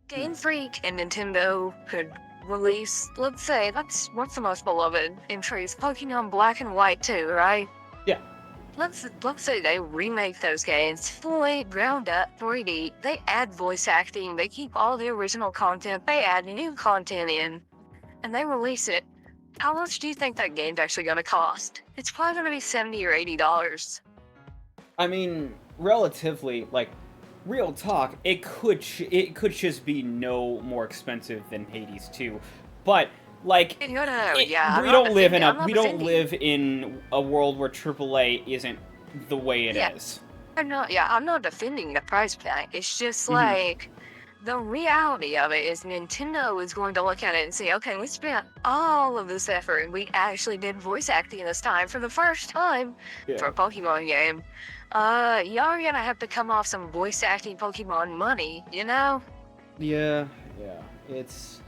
Game Freak and Nintendo could release, let's say, what's the most beloved entries? Pokemon Black and White 2, right? Yeah. Let's say they remake those games fully ground up 3D. They add voice acting, they keep all the original content, they add new content in, and they release it. How much do you think that game's actually gonna cost? It's probably gonna be $70 or $80. I mean, relatively, like, real talk, it could just be no more expensive than Hades 2, but like, we don't live in a world where AAA isn't the way it is. I'm not defending the price tag. It's just like the reality of it is Nintendo is going to look at it and say, okay, we spent all of this effort and we actually did voice acting this time for the first time for a Pokemon game. Y'all are gonna have to come off some voice acting Pokemon money, you know? Yeah, it's...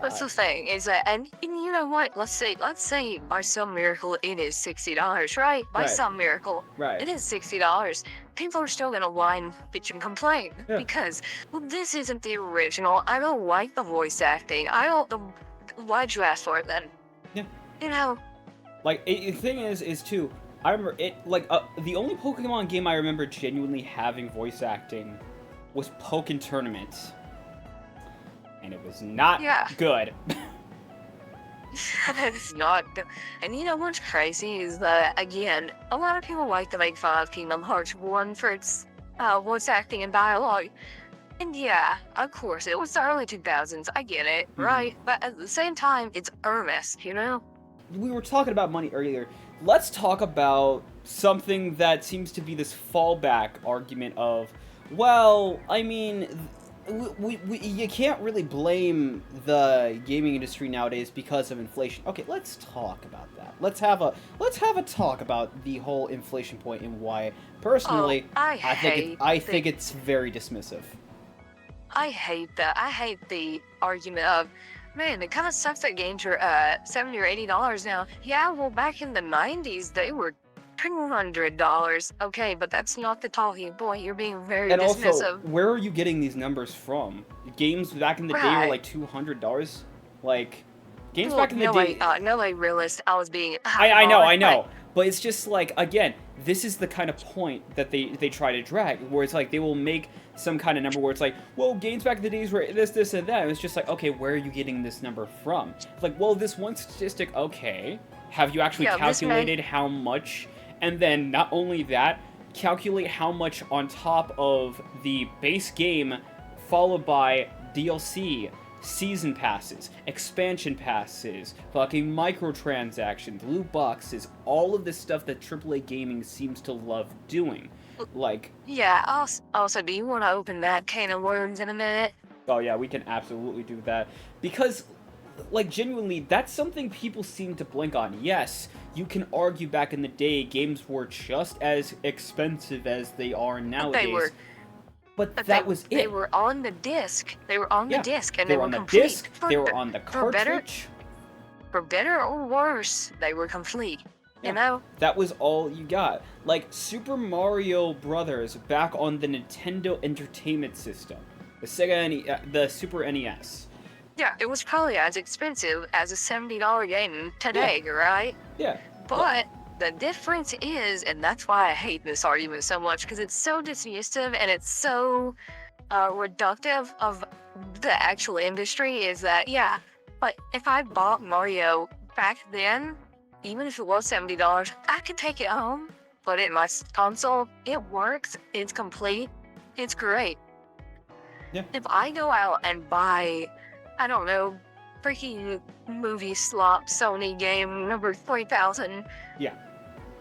That's the thing, is that, and you know what, let's say by some miracle it is $60, right? By some miracle, it is $60. People are still gonna whine, bitch, and complain, because, well, this isn't the original, I don't like the voice acting, why'd you ask for it then? Yeah. You know? Like, the thing is too, I remember it, like, the only Pokemon game I remember genuinely having voice acting was Pokken Tournament. And it was not good. It's not good. And you know what's crazy is that, again, a lot of people like to make fun of Kingdom Hearts 1 for its voice acting and dialogue. And yeah, of course, it was the early 2000s, I get it, right? But at the same time, it's earnest, you know? We were talking about money earlier. Let's talk about something that seems to be this fallback argument of, well, I mean... you can't really blame the gaming industry nowadays because of inflation. Okay, let's talk about that. Let's have a talk about the whole inflation point and why, personally, I think it's very dismissive. I hate that. I hate the argument of, man, it kind of sucks that games are $70 or $80 now. Yeah, well, back in the 90s, they were $200. Okay, but that's not the talking point. You're being very dismissive. And also, where are you getting these numbers from? Games back in the day were like $200. Like, games back in the day. No, I realized I was being. I know. But it's just like, again, this is the kind of point that they try to drag, where it's like they will make some kind of number where it's like, well, games back in the days were this, and that. And it's just like, okay, where are you getting this number from? It's like, well, this one statistic, okay. Have you actually calculated how much? And then, not only that, calculate how much on top of the base game, followed by DLC, season passes, expansion passes, fucking microtransactions, loot boxes, all of this stuff that AAA gaming seems to love doing. Like... Yeah, also, do you want to open that can of worms in a minute? Oh yeah, we can absolutely do that. Because... like, genuinely, that's something people seem to blink on. Yes, you can argue back in the day games were just as expensive as they are nowadays. But that was it. They were on the disc. They were on the disc, and they were on the disc. They were on the cartridge. For better or worse, they were complete. You know? That was all you got. Like, Super Mario Brothers back on the Nintendo Entertainment System. The Super NES. Yeah, it was probably as expensive as a $70 game today, right? Yeah. But the difference is, and that's why I hate this argument so much, because it's so dismissive and it's so reductive of the actual industry, is that, yeah, but if I bought Mario back then, even if it was $70, I could take it home, put it in my console, it works, it's complete, it's great. Yeah. If I go out and buy, I don't know, freaking movie slop Sony game number 3000. Yeah.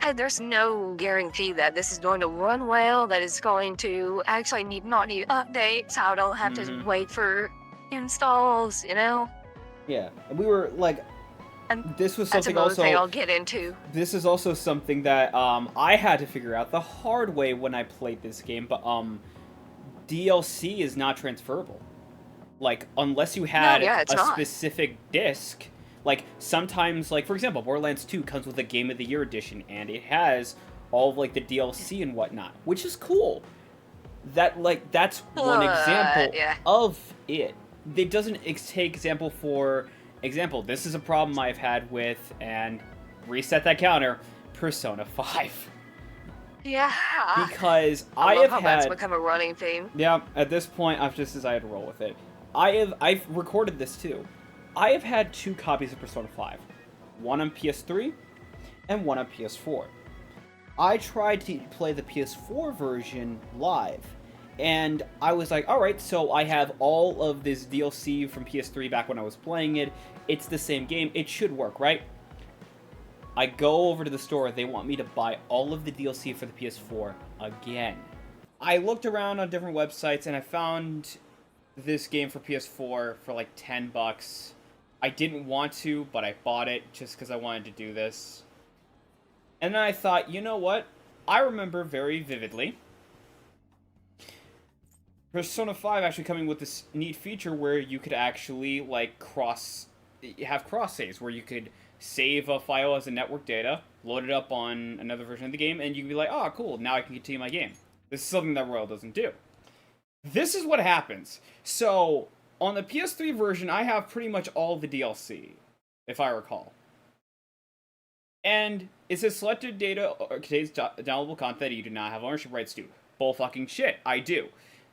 And there's no guarantee that this is going to run well, that it's going to actually not need updates, so I don't have to wait for installs, you know? Yeah. And we were like, and this was something also I'll get into. This is also something that I had to figure out the hard way when I played this game, but DLC is not transferable. Like, unless you had a specific disc, like, sometimes, like, for example, Borderlands 2 comes with a Game of the Year edition, and it has all of, like, the DLC and whatnot, which is cool. That's one example Yeah. of it. It doesn't take example for example. This is a problem I've had with, and reset that counter, Persona 5. Yeah. Because I I love have how that's had, become a running theme. yeah, at this point I've just decided to roll with it. I've recorded this too. I have had 2 copies of Persona 5. One on PS3 and one on PS4. I tried to play the PS4 version live, and I was like, alright, so I have all of this DLC from PS3 back when I was playing it. It's the same game. It should work, right? I go over to the store. They want me to buy all of the DLC for the PS4 again. I looked around on different websites, and I found this game for PS4 for like $10. I didn't want to, but I bought it just because I wanted to do this. And then I thought, you know what? I remember very vividly Persona 5 actually coming with this neat feature where you could actually, like, have cross saves, where you could save a file as a network data, load it up on another version of the game, and you can be like, oh, cool, now I can continue my game. This is something that Royal doesn't do. This is what happens. So, on the PS3 version, I have pretty much all the DLC, if I recall. And it says selected data contains downloadable content that you do not have ownership rights to. Bull fucking shit, I do.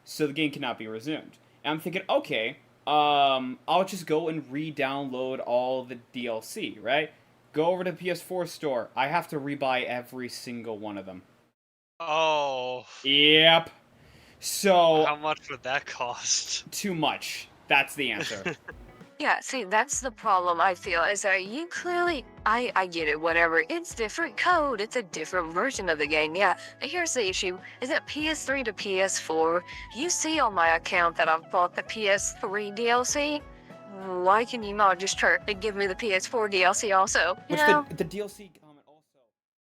So the game cannot be resumed. And I'm thinking, okay, I'll just go and re-download all the DLC, right? Go over to the PS4 store. I have to rebuy every single one of them. Oh. Yep. So... How much would that cost? Too much. That's the answer. Yeah, see, that's the problem I feel, is that you clearly, I get it, whatever, it's different code, it's a different version of the game, yeah. But here's the issue, is that PS3 to PS4, you see on my account that I've bought the PS3 DLC, why can you not just try to give me the PS4 DLC also, you know? Which the DLC...